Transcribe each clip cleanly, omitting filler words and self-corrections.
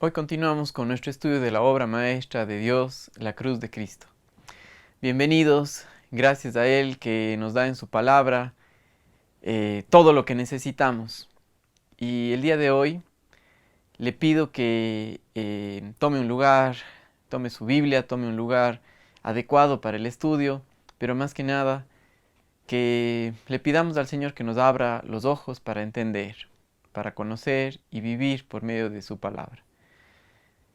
Hoy continuamos con nuestro estudio de la obra maestra de Dios, la cruz de Cristo. Bienvenidos, gracias a Él que nos da en su palabra todo lo que necesitamos. Y el día de hoy le pido que tome un lugar, tome su Biblia, tome un lugar adecuado para el estudio, pero más que nada que le pidamos al Señor que nos abra los ojos para entender, para conocer y vivir por medio de su palabra.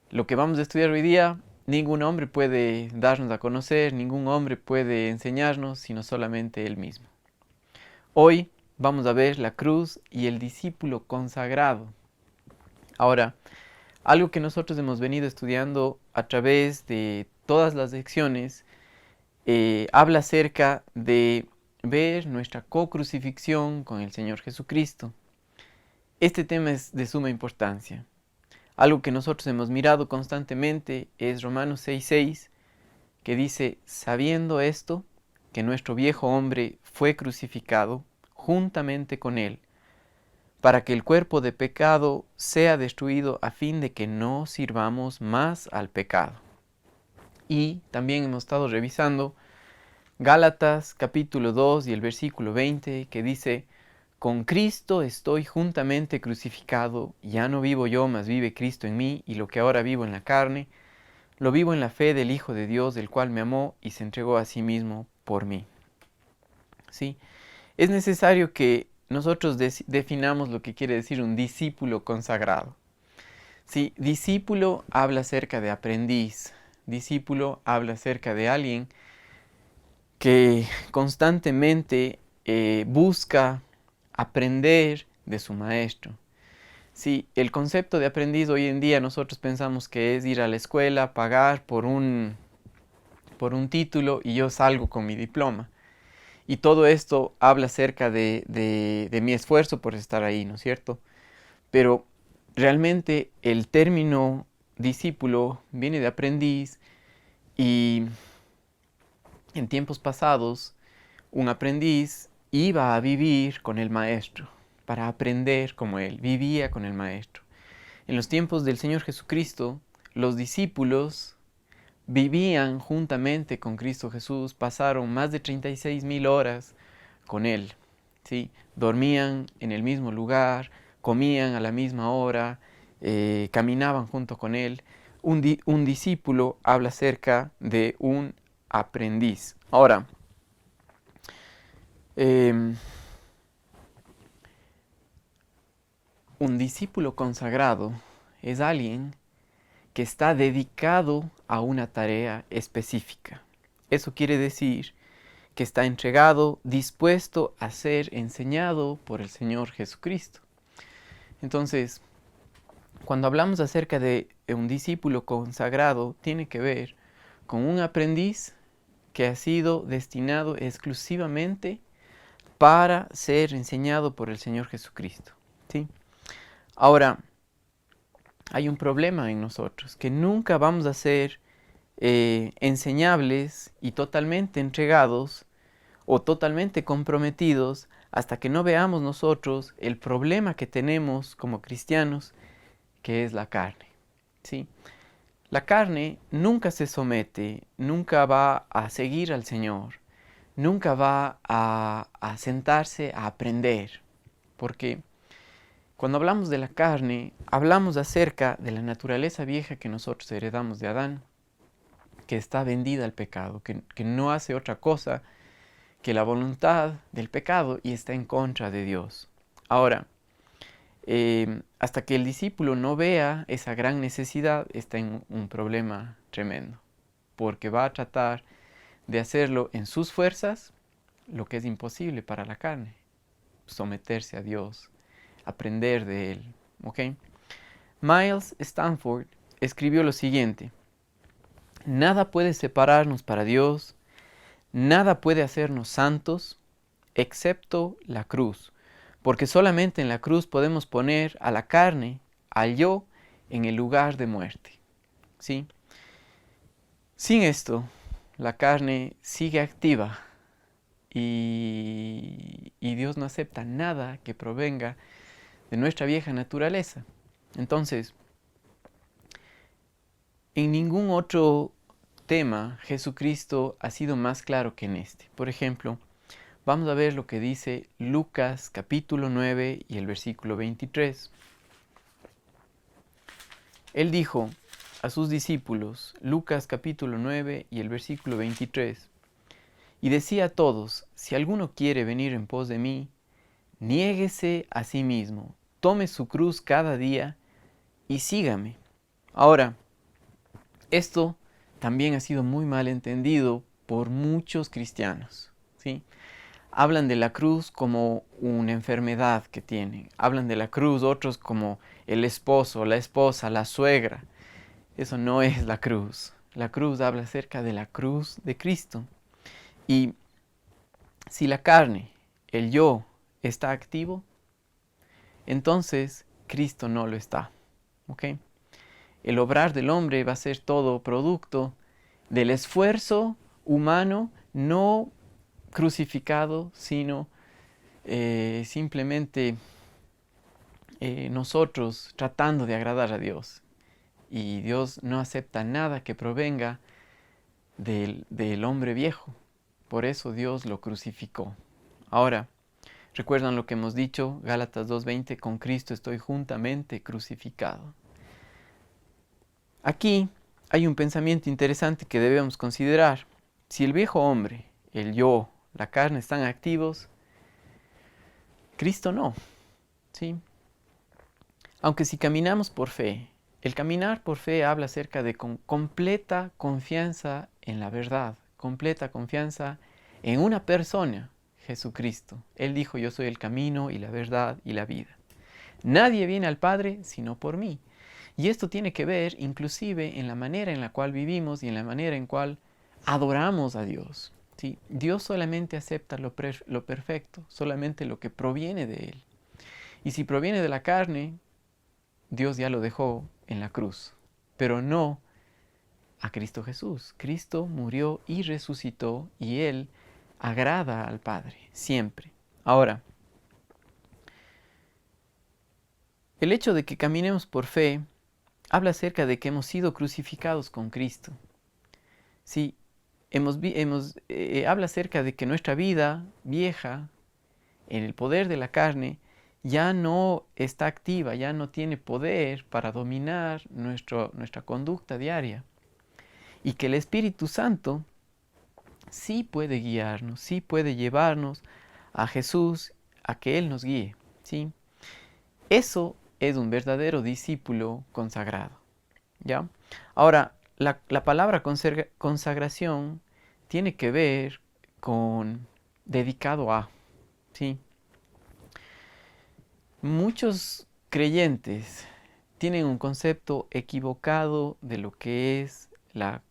Lo que vamos a estudiar hoy día, ningún hombre puede darnos a conocer, ningún hombre puede enseñarnos, sino solamente Él mismo. Hoy vamos a ver la cruz y el discípulo consagrado. Ahora, algo que nosotros hemos venido estudiando a través de todas las lecciones, habla acerca de ver nuestra co-crucifixión con el Señor Jesucristo. Este tema es de suma importancia. Algo que nosotros hemos mirado constantemente es Romanos 6:6, que dice, sabiendo esto, que nuestro viejo hombre fue crucificado juntamente con él, para que el cuerpo de pecado sea destruido a fin de que no sirvamos más al pecado. Y también hemos estado revisando Gálatas capítulo 2 y el versículo 20, que dice, con Cristo estoy juntamente crucificado, ya no vivo yo, mas vive Cristo en mí, y lo que ahora vivo en la carne, lo vivo en la fe del Hijo de Dios, del cual me amó y se entregó a sí mismo por mí. ¿Sí? Es necesario que nosotros definamos lo que quiere decir un discípulo consagrado. ¿Sí? Discípulo habla acerca de aprendiz, discípulo habla acerca de alguien que constantemente busca aprender de su maestro. Sí, el concepto de aprendiz hoy en día nosotros pensamos que es ir a la escuela, pagar por un título y yo salgo con mi diploma. Y todo esto habla acerca de mi esfuerzo por estar ahí, ¿no es cierto? Pero realmente el término discípulo viene de aprendiz y en tiempos pasados un aprendiz iba a vivir con el maestro para aprender como él, vivía con el maestro. En los tiempos del Señor Jesucristo, los discípulos vivían juntamente con Cristo Jesús, pasaron más de 36,000 horas con Él. ¿Sí? Dormían en el mismo lugar, comían a la misma hora, caminaban junto con Él. Un discípulo habla acerca de un aprendiz. Ahora, un discípulo consagrado es alguien que está dedicado a una tarea específica. Eso quiere decir que está entregado, dispuesto a ser enseñado por el Señor Jesucristo. Entonces, cuando hablamos acerca de un discípulo consagrado, tiene que ver con un aprendiz que ha sido destinado exclusivamente para ser enseñado por el Señor Jesucristo. ¿Sí? Ahora, hay un problema en nosotros, que nunca vamos a ser enseñables y totalmente entregados o totalmente comprometidos hasta que no veamos nosotros el problema que tenemos como cristianos, que es la carne. ¿Sí? La carne nunca se somete, nunca va a seguir al Señor, nunca va a sentarse a aprender, porque cuando hablamos de la carne, hablamos acerca de la naturaleza vieja que nosotros heredamos de Adán, que está vendida al pecado, que no hace otra cosa que la voluntad del pecado y está en contra de Dios. Ahora, hasta que el discípulo no vea esa gran necesidad, está en un problema tremendo, porque va a tratar de hacerlo en sus fuerzas, lo que es imposible para la carne, someterse a Dios, aprender de Él. ¿Okay? Miles Stanford escribió lo siguiente: nada puede separarnos para Dios, nada puede hacernos santos, excepto la cruz, porque solamente en la cruz podemos poner a la carne, al yo, en el lugar de muerte. ¿Sí? Sin esto, la carne sigue activa y y Dios no acepta nada que provenga de nuestra vieja naturaleza. Entonces, en ningún otro tema Jesucristo ha sido más claro que en este. Por ejemplo, vamos a ver lo que dice Lucas capítulo 9 y el versículo 23. Él dijo a sus discípulos, Lucas capítulo 9 y el versículo 23, y decía a todos, si alguno quiere venir en pos de mí, niéguese a sí mismo, tome su cruz cada día y sígame. Ahora, esto también ha sido muy mal entendido por muchos cristianos, ¿sí? Hablan de la cruz como una enfermedad que tienen. Hablan de la cruz otros como el esposo, la esposa, la suegra. Eso no es la cruz. La cruz habla acerca de la cruz de Cristo. Y si la carne, el yo, está activo, entonces Cristo no lo está. ¿Ok? El obrar del hombre va a ser todo producto del esfuerzo humano, no crucificado, sino simplemente nosotros tratando de agradar a Dios. Y Dios no acepta nada que provenga del hombre viejo. Por eso Dios lo crucificó. Ahora, ¿recuerdan lo que hemos dicho? Gálatas 2:20, con Cristo estoy juntamente crucificado. Aquí hay un pensamiento interesante que debemos considerar. Si el viejo hombre, el yo, la carne están activos, Cristo no, ¿sí? Aunque si caminamos por fe, el caminar por fe habla acerca de completa confianza en la verdad, completa confianza en una persona, Jesucristo. Él dijo, yo soy el camino y la verdad y la vida. Nadie viene al Padre sino por mí. Y esto tiene que ver inclusive en la manera en la cual vivimos y en la manera en cual adoramos a Dios. ¿Sí? Dios solamente acepta lo perfecto, solamente lo que proviene de Él. Y si proviene de la carne, Dios ya lo dejó en la cruz, pero no a Cristo Jesús. Cristo murió y resucitó y Él agrada al Padre, siempre. Ahora, el hecho de que caminemos por fe habla acerca de que hemos sido crucificados con Cristo. Sí, habla acerca de que nuestra vida vieja, en el poder de la carne, ya no está activa, ya no tiene poder para dominar nuestra conducta diaria. Y que el Espíritu Santo sí puede guiarnos, sí puede llevarnos a Jesús, a que Él nos guíe. ¿Sí? Eso es un verdadero discípulo consagrado. ¿Ya? Ahora, la palabra consagración tiene que ver con dedicado a. ¿Sí? Muchos creyentes tienen un concepto equivocado de lo que es la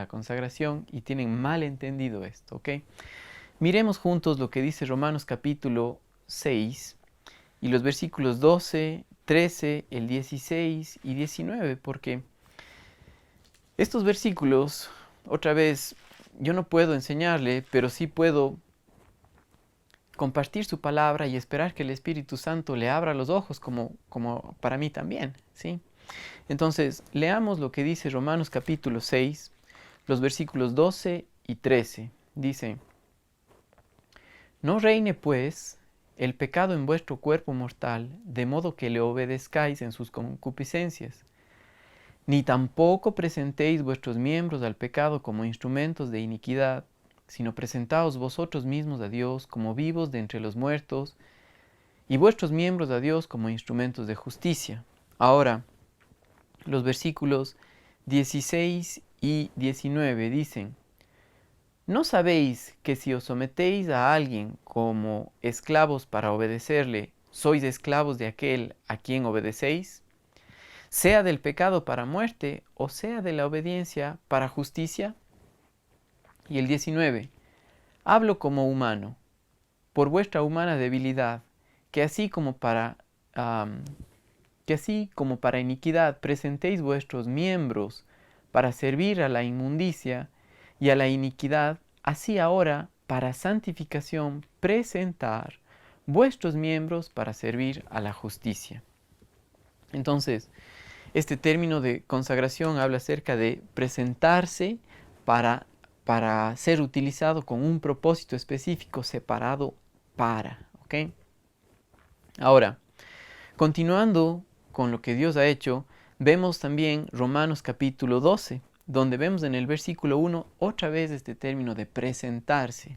consagración y tienen mal entendido esto, ¿ok? Miremos juntos lo que dice Romanos capítulo 6 y los versículos 12, 13, el 16 y 19, porque estos versículos, otra vez, yo no puedo enseñarle, pero sí puedo compartir su palabra y esperar que el Espíritu Santo le abra los ojos como para mí también, ¿sí? Entonces, leamos lo que dice Romanos capítulo 6, los versículos 12 y 13. Dice, no reine pues el pecado en vuestro cuerpo mortal, de modo que le obedezcáis en sus concupiscencias, ni tampoco presentéis vuestros miembros al pecado como instrumentos de iniquidad, sino presentaos vosotros mismos a Dios como vivos de entre los muertos, y vuestros miembros a Dios como instrumentos de justicia. Ahora, los versículos 16 y 19 dicen, ¿no sabéis que si os sometéis a alguien como esclavos para obedecerle, sois esclavos de aquel a quien obedecéis? Sea del pecado para muerte o sea de la obediencia para justicia. Y el 19, hablo como humano, por vuestra humana debilidad, que así como para iniquidad presentéis vuestros miembros para servir a la inmundicia y a la iniquidad, así ahora para santificación, presentar vuestros miembros para servir a la justicia. Entonces, este término de consagración habla acerca de presentarse para ser utilizado con un propósito específico separado para, ¿ok? Ahora, continuando con lo que Dios ha hecho, vemos también Romanos capítulo 12, donde vemos en el versículo 1 otra vez este término de presentarse.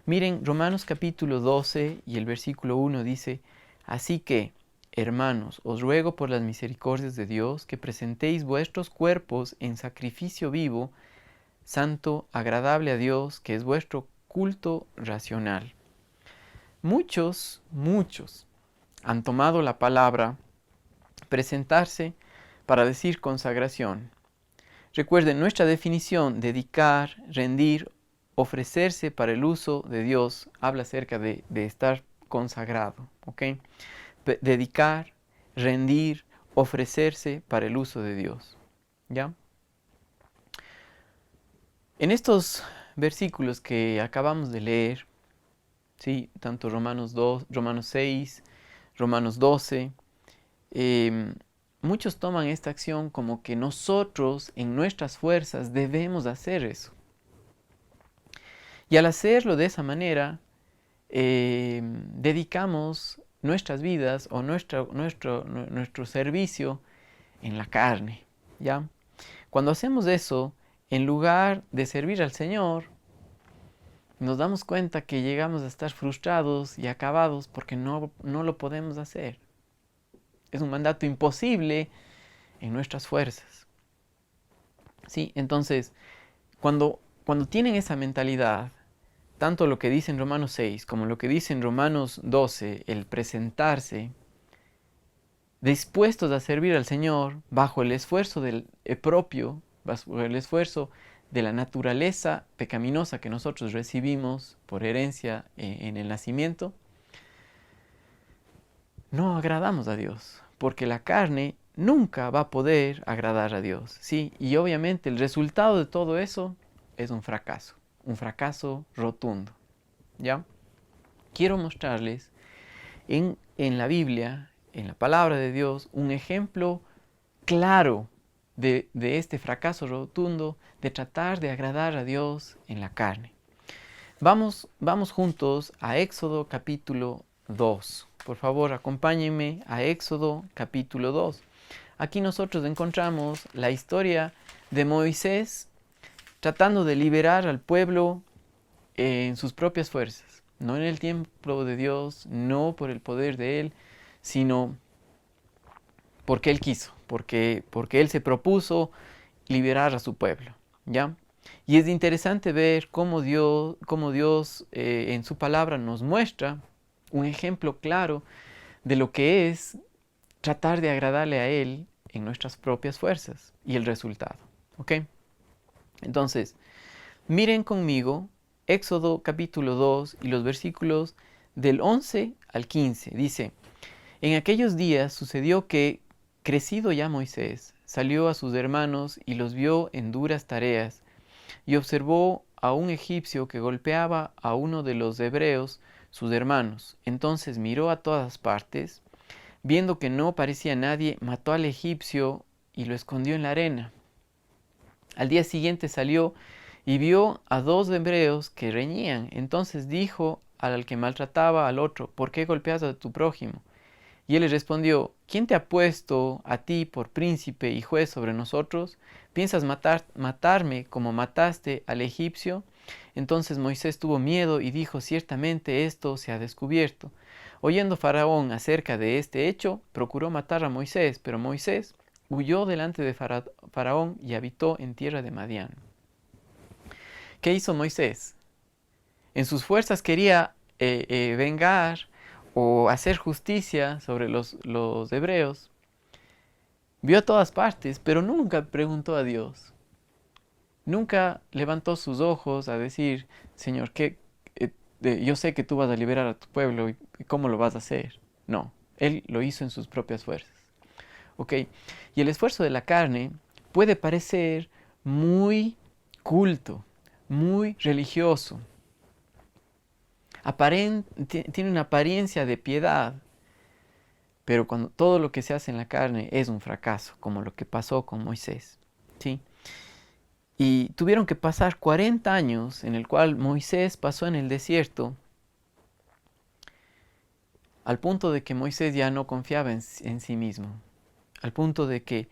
Miren, Romanos capítulo 12 y el versículo 1 dice, así que, hermanos, os ruego por las misericordias de Dios que presentéis vuestros cuerpos en sacrificio vivo, santo, agradable a Dios, que es vuestro culto racional. Muchos han tomado la palabra presentarse para decir consagración. Recuerden, nuestra definición, dedicar, rendir, ofrecerse para el uso de Dios, habla acerca de estar consagrado, ¿ok? Dedicar, rendir, ofrecerse para el uso de Dios, ¿ya? En estos versículos que acabamos de leer, ¿sí? Tanto Romanos 2, Romanos 6, Romanos 12, muchos toman esta acción como que nosotros en nuestras fuerzas debemos hacer eso. Y al hacerlo de esa manera, dedicamos nuestras vidas o nuestro servicio en la carne, ¿ya? Cuando hacemos eso, en lugar de servir al Señor, nos damos cuenta que llegamos a estar frustrados y acabados porque no lo podemos hacer. Es un mandato imposible en nuestras fuerzas. ¿Sí? Entonces, cuando tienen esa mentalidad, tanto lo que dice en Romanos 6 como lo que dice en Romanos 12, el presentarse, dispuestos a servir al Señor bajo el esfuerzo del propio, bajo el esfuerzo de la naturaleza pecaminosa que nosotros recibimos por herencia en el nacimiento, no agradamos a Dios, porque la carne nunca va a poder agradar a Dios, ¿sí? Y obviamente el resultado de todo eso es un fracaso rotundo, ¿ya? Quiero mostrarles en la Biblia, en la palabra de Dios, un ejemplo claro de este fracaso rotundo de tratar de agradar a Dios en la carne. Vamos juntos a Éxodo capítulo 2. Por favor, acompáñenme a Éxodo capítulo 2. Aquí nosotros encontramos la historia de Moisés tratando de liberar al pueblo en sus propias fuerzas. No en el tiempo de Dios, no por el poder de Él, sino porque Él quiso, porque Él se propuso liberar a su pueblo, ¿ya? Y es interesante ver cómo Dios en su palabra nos muestra un ejemplo claro de lo que es tratar de agradarle a Él en nuestras propias fuerzas y el resultado, ¿ok? Entonces, miren conmigo Éxodo capítulo 2 y los versículos del 11 al 15. Dice, en aquellos días sucedió que, crecido ya Moisés, salió a sus hermanos y los vio en duras tareas, y observó a un egipcio que golpeaba a uno de los hebreos, sus hermanos. Entonces miró a todas partes, viendo que no parecía nadie, mató al egipcio y lo escondió en la arena. Al día siguiente salió y vio a dos hebreos que reñían. Entonces dijo al que maltrataba al otro, ¿por qué golpeas a tu prójimo? Y él le respondió, ¿quién te ha puesto a ti por príncipe y juez sobre nosotros? ¿Piensas matarme como mataste al egipcio? Entonces Moisés tuvo miedo y dijo, ciertamente esto se ha descubierto. Oyendo Faraón acerca de este hecho, procuró matar a Moisés, pero Moisés huyó delante de Faraón y habitó en tierra de Madián. ¿Qué hizo Moisés? En sus fuerzas quería vengar o hacer justicia sobre los hebreos. Vio a todas partes, pero nunca preguntó a Dios. Nunca levantó sus ojos a decir, Señor, yo sé que tú vas a liberar a tu pueblo y cómo lo vas a hacer. No, él lo hizo en sus propias fuerzas. ¿Ok? Y el esfuerzo de la carne puede parecer muy culto, muy religioso. tiene una apariencia de piedad, pero cuando todo lo que se hace en la carne es un fracaso, como lo que pasó con Moisés, ¿sí? Y tuvieron que pasar 40 años en el cual Moisés pasó en el desierto, al punto de que Moisés ya no confiaba en sí mismo, al punto de que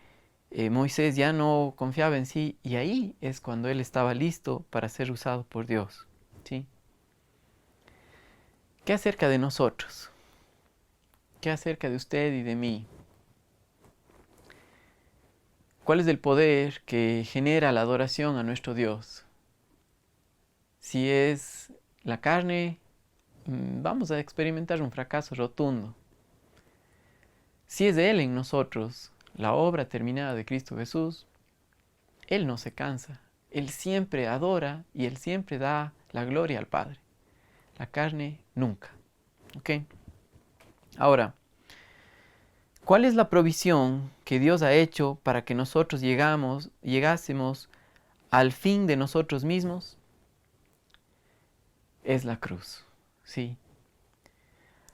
Moisés ya no confiaba en sí, y ahí es cuando él estaba listo para ser usado por Dios, ¿sí? ¿Qué acerca de nosotros? ¿Qué acerca de usted y de mí? ¿Cuál es el poder que genera la adoración a nuestro Dios? Si es la carne, vamos a experimentar un fracaso rotundo. Si es Él en nosotros, la obra terminada de Cristo Jesús, Él no se cansa. Él siempre adora y Él siempre da la gloria al Padre. La carne nunca. ¿Ok? Ahora, ¿cuál es la provisión que Dios ha hecho para que nosotros llegásemos al fin de nosotros mismos? Es la cruz, ¿sí?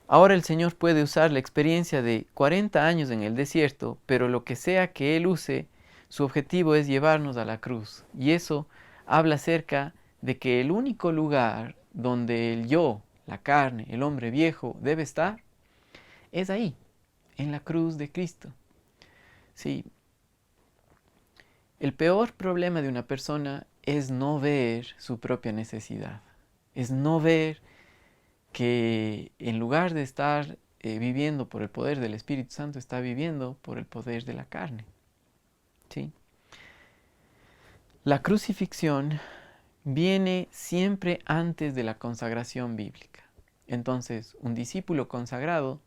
Ahora el Señor puede usar la experiencia de 40 años en el desierto, pero lo que sea que Él use, su objetivo es llevarnos a la cruz. Y eso habla acerca de que el único lugar donde el yo, la carne, el hombre viejo debe estar, es ahí, en la cruz de Cristo. Sí. El peor problema de una persona es no ver su propia necesidad, es no ver que en lugar de estar viviendo por el poder del Espíritu Santo, está viviendo por el poder de la carne. ¿Sí? La crucifixión viene siempre antes de la consagración bíblica. Entonces, un discípulo consagrado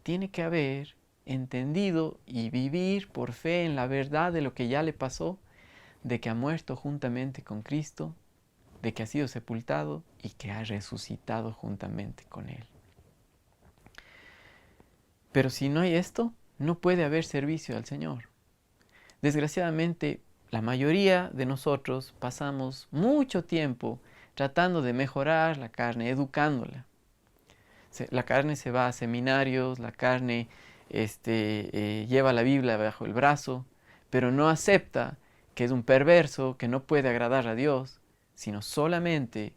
tiene que haber entendido y vivir por fe en la verdad de lo que ya le pasó, de que ha muerto juntamente con Cristo, de que ha sido sepultado y que ha resucitado juntamente con Él. Pero si no hay esto, no puede haber servicio al Señor. Desgraciadamente, la mayoría de nosotros pasamos mucho tiempo tratando de mejorar la carne, educándola. La carne se va a seminarios, la carne lleva la Biblia bajo el brazo, pero no acepta que es un perverso, que no puede agradar a Dios, sino solamente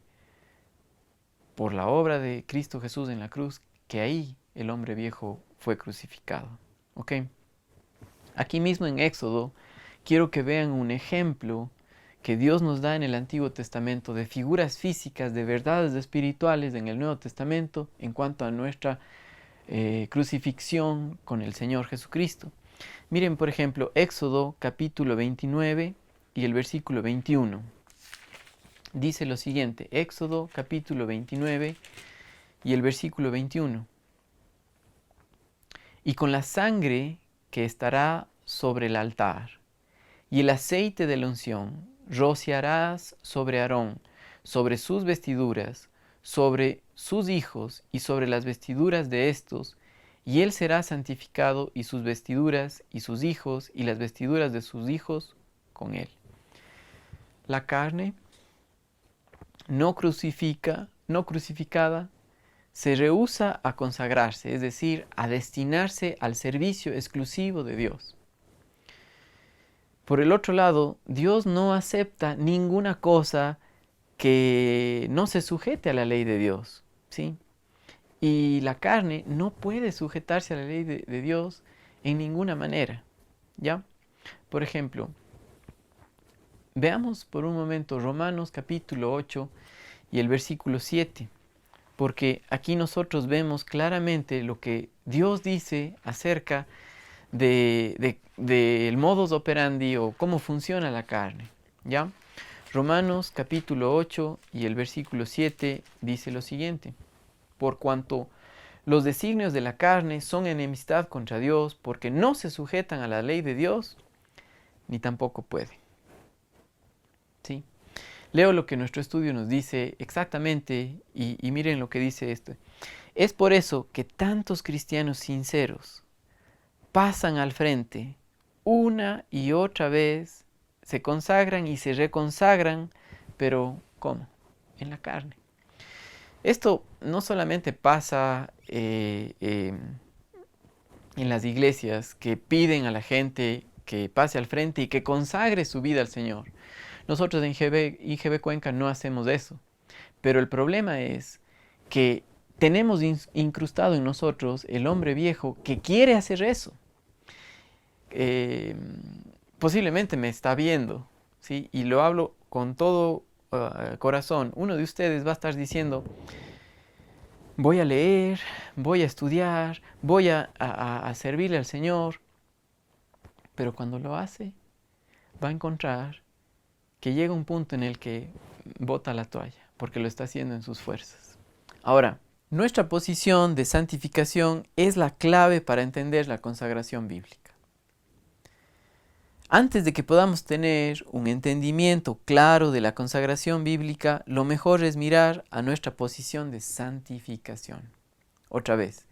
por la obra de Cristo Jesús en la cruz, que ahí el hombre viejo fue crucificado. ¿Ok? Aquí mismo en Éxodo, quiero que vean un ejemplo que Dios nos da en el Antiguo Testamento de figuras físicas, de verdades espirituales en el Nuevo Testamento en cuanto a nuestra crucifixión con el Señor Jesucristo. Miren, por ejemplo, Éxodo capítulo 29 y el versículo 21. Dice lo siguiente, Éxodo capítulo 29 y el versículo 21. Y con la sangre que estará sobre el altar y el aceite de la unción rociarás sobre Aarón, sobre sus vestiduras, sobre sus hijos y sobre las vestiduras de estos, y él será santificado y sus vestiduras y sus hijos y las vestiduras de sus hijos con él. La carne no crucificada, se rehúsa a consagrarse, es decir, a destinarse al servicio exclusivo de Dios. Por el otro lado, Dios no acepta ninguna cosa que no se sujete a la ley de Dios, ¿sí? Y la carne no puede sujetarse a la ley de Dios en ninguna manera, ¿ya? Por ejemplo, veamos por un momento Romanos capítulo 8 y el versículo 7, porque aquí nosotros vemos claramente lo que Dios dice acerca del modus operandi o cómo funciona la carne, ¿ya? Romanos capítulo 8 y el versículo 7 dice lo siguiente: por cuanto los designios de la carne son enemistad contra Dios, porque no se sujetan a la ley de Dios, ni tampoco pueden. ¿Sí? Leo lo que nuestro estudio nos dice exactamente y miren lo que dice esto. Es por eso que tantos cristianos sinceros pasan al frente una y otra vez, se consagran y se reconsagran, pero ¿cómo? En la carne. Esto no solamente pasa en las iglesias que piden a la gente que pase al frente y que consagre su vida al Señor. Nosotros en IGB Cuenca no hacemos eso. Pero el problema es que tenemos incrustado en nosotros el hombre viejo que quiere hacer eso. Posiblemente me está viendo, ¿sí? Y lo hablo con todo corazón. Uno de ustedes va a estar diciendo, voy a leer, voy a estudiar, voy a servirle al Señor. Pero cuando lo hace, va a encontrar que llega un punto en el que bota la toalla, porque lo está haciendo en sus fuerzas. Ahora, nuestra posición de santificación es la clave para entender la consagración bíblica. Antes de que podamos tener un entendimiento claro de la consagración bíblica, lo mejor es mirar a nuestra posición de santificación. Otra vez,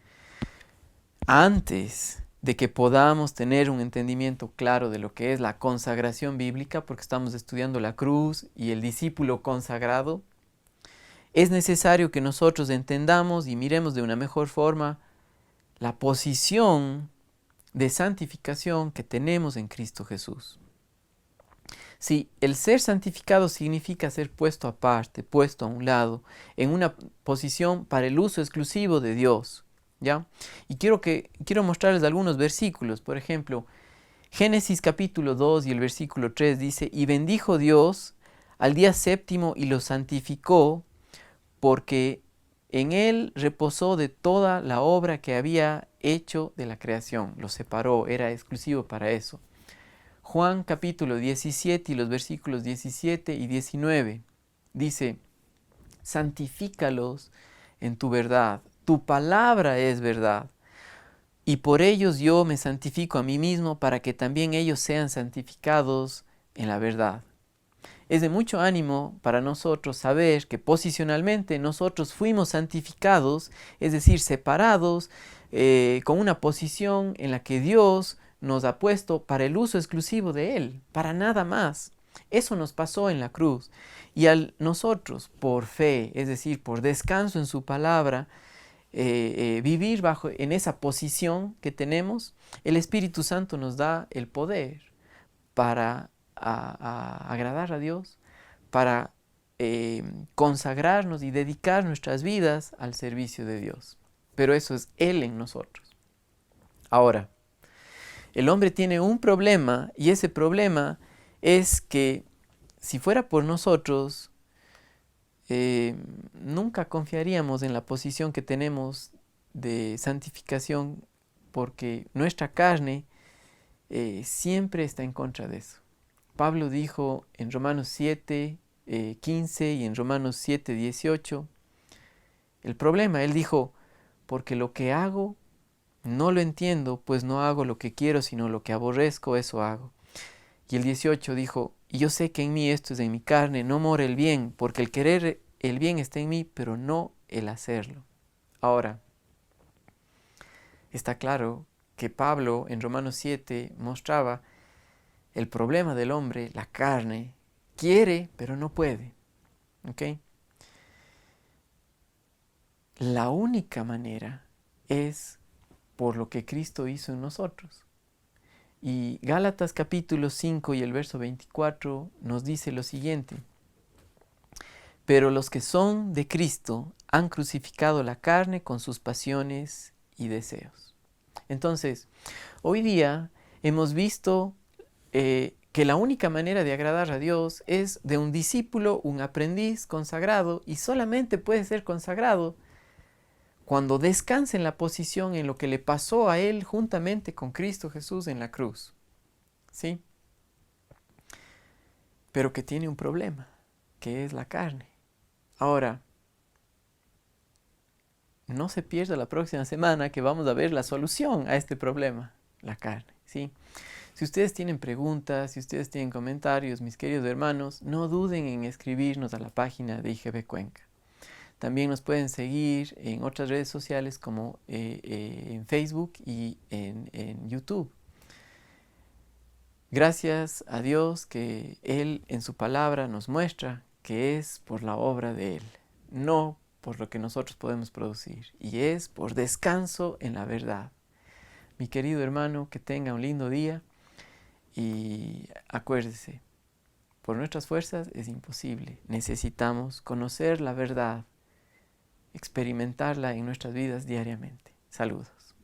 antes de que podamos tener un entendimiento claro de lo que es la consagración bíblica, porque estamos estudiando la cruz y el discípulo consagrado, es necesario que nosotros entendamos y miremos de una mejor forma la posición de santificación que tenemos en Cristo Jesús. Si el ser santificado significa ser puesto aparte, puesto a un lado, en una posición para el uso exclusivo de Dios, ¿ya? Y quiero mostrarles algunos versículos. Por ejemplo, Génesis capítulo 2 y el versículo 3 dice, y bendijo Dios al día séptimo y lo santificó, porque en él reposó de toda la obra que había hecho de la creación. Lo separó, era exclusivo para eso. Juan capítulo 17 y los versículos 17 y 19 dice, santifícalos en tu verdad, tu palabra es verdad, y por ellos yo me santifico a mí mismo para que también ellos sean santificados en la verdad. Es de mucho ánimo para nosotros saber que posicionalmente nosotros fuimos santificados, es decir, separados, con una posición en la que Dios nos ha puesto para el uso exclusivo de Él, para nada más. Eso nos pasó en la cruz. Y al nosotros, por fe, es decir, por descanso en su palabra, vivir en esa posición que tenemos, el Espíritu Santo nos da el poder para agradar a Dios, para consagrarnos y dedicar nuestras vidas al servicio de Dios. Pero eso es Él en nosotros. Ahora, el hombre tiene un problema, y ese problema es que si fuera por nosotros, nunca confiaríamos en la posición que tenemos de santificación, porque nuestra carne siempre está en contra de eso. Pablo dijo en Romanos 7, 15 y en Romanos 7, 18, el problema, él dijo, porque lo que hago no lo entiendo, pues no hago lo que quiero, sino lo que aborrezco, eso hago. Y el 18 dijo, y yo sé que en mí, esto es en mi carne, no mora el bien, porque el querer el bien está en mí, pero no el hacerlo. Ahora, está claro que Pablo en Romanos 7 mostraba el problema del hombre, la carne, quiere, pero no puede. ¿Ok? La única manera es por lo que Cristo hizo en nosotros. Y Gálatas capítulo 5 y el verso 24 nos dice lo siguiente. Pero los que son de Cristo han crucificado la carne con sus pasiones y deseos. Entonces, hoy día hemos visto que la única manera de agradar a Dios es de un discípulo, un aprendiz consagrado, y solamente puede ser consagrado cuando descansa en la posición en lo que le pasó a él juntamente con Cristo Jesús en la cruz. ¿Sí? Pero que tiene un problema, que es la carne. Ahora, no se pierda la próxima semana que vamos a ver la solución a este problema, la carne. ¿Sí? Si ustedes tienen preguntas, si ustedes tienen comentarios, mis queridos hermanos, no duden en escribirnos a la página de IGB Cuenca. También nos pueden seguir en otras redes sociales como en Facebook y en YouTube. Gracias a Dios que Él en su palabra nos muestra que es por la obra de Él, no por lo que nosotros podemos producir, y es por descanso en la verdad. Mi querido hermano, que tenga un lindo día y acuérdese, por nuestras fuerzas es imposible. Necesitamos conocer la verdad, experimentarla en nuestras vidas diariamente. Saludos.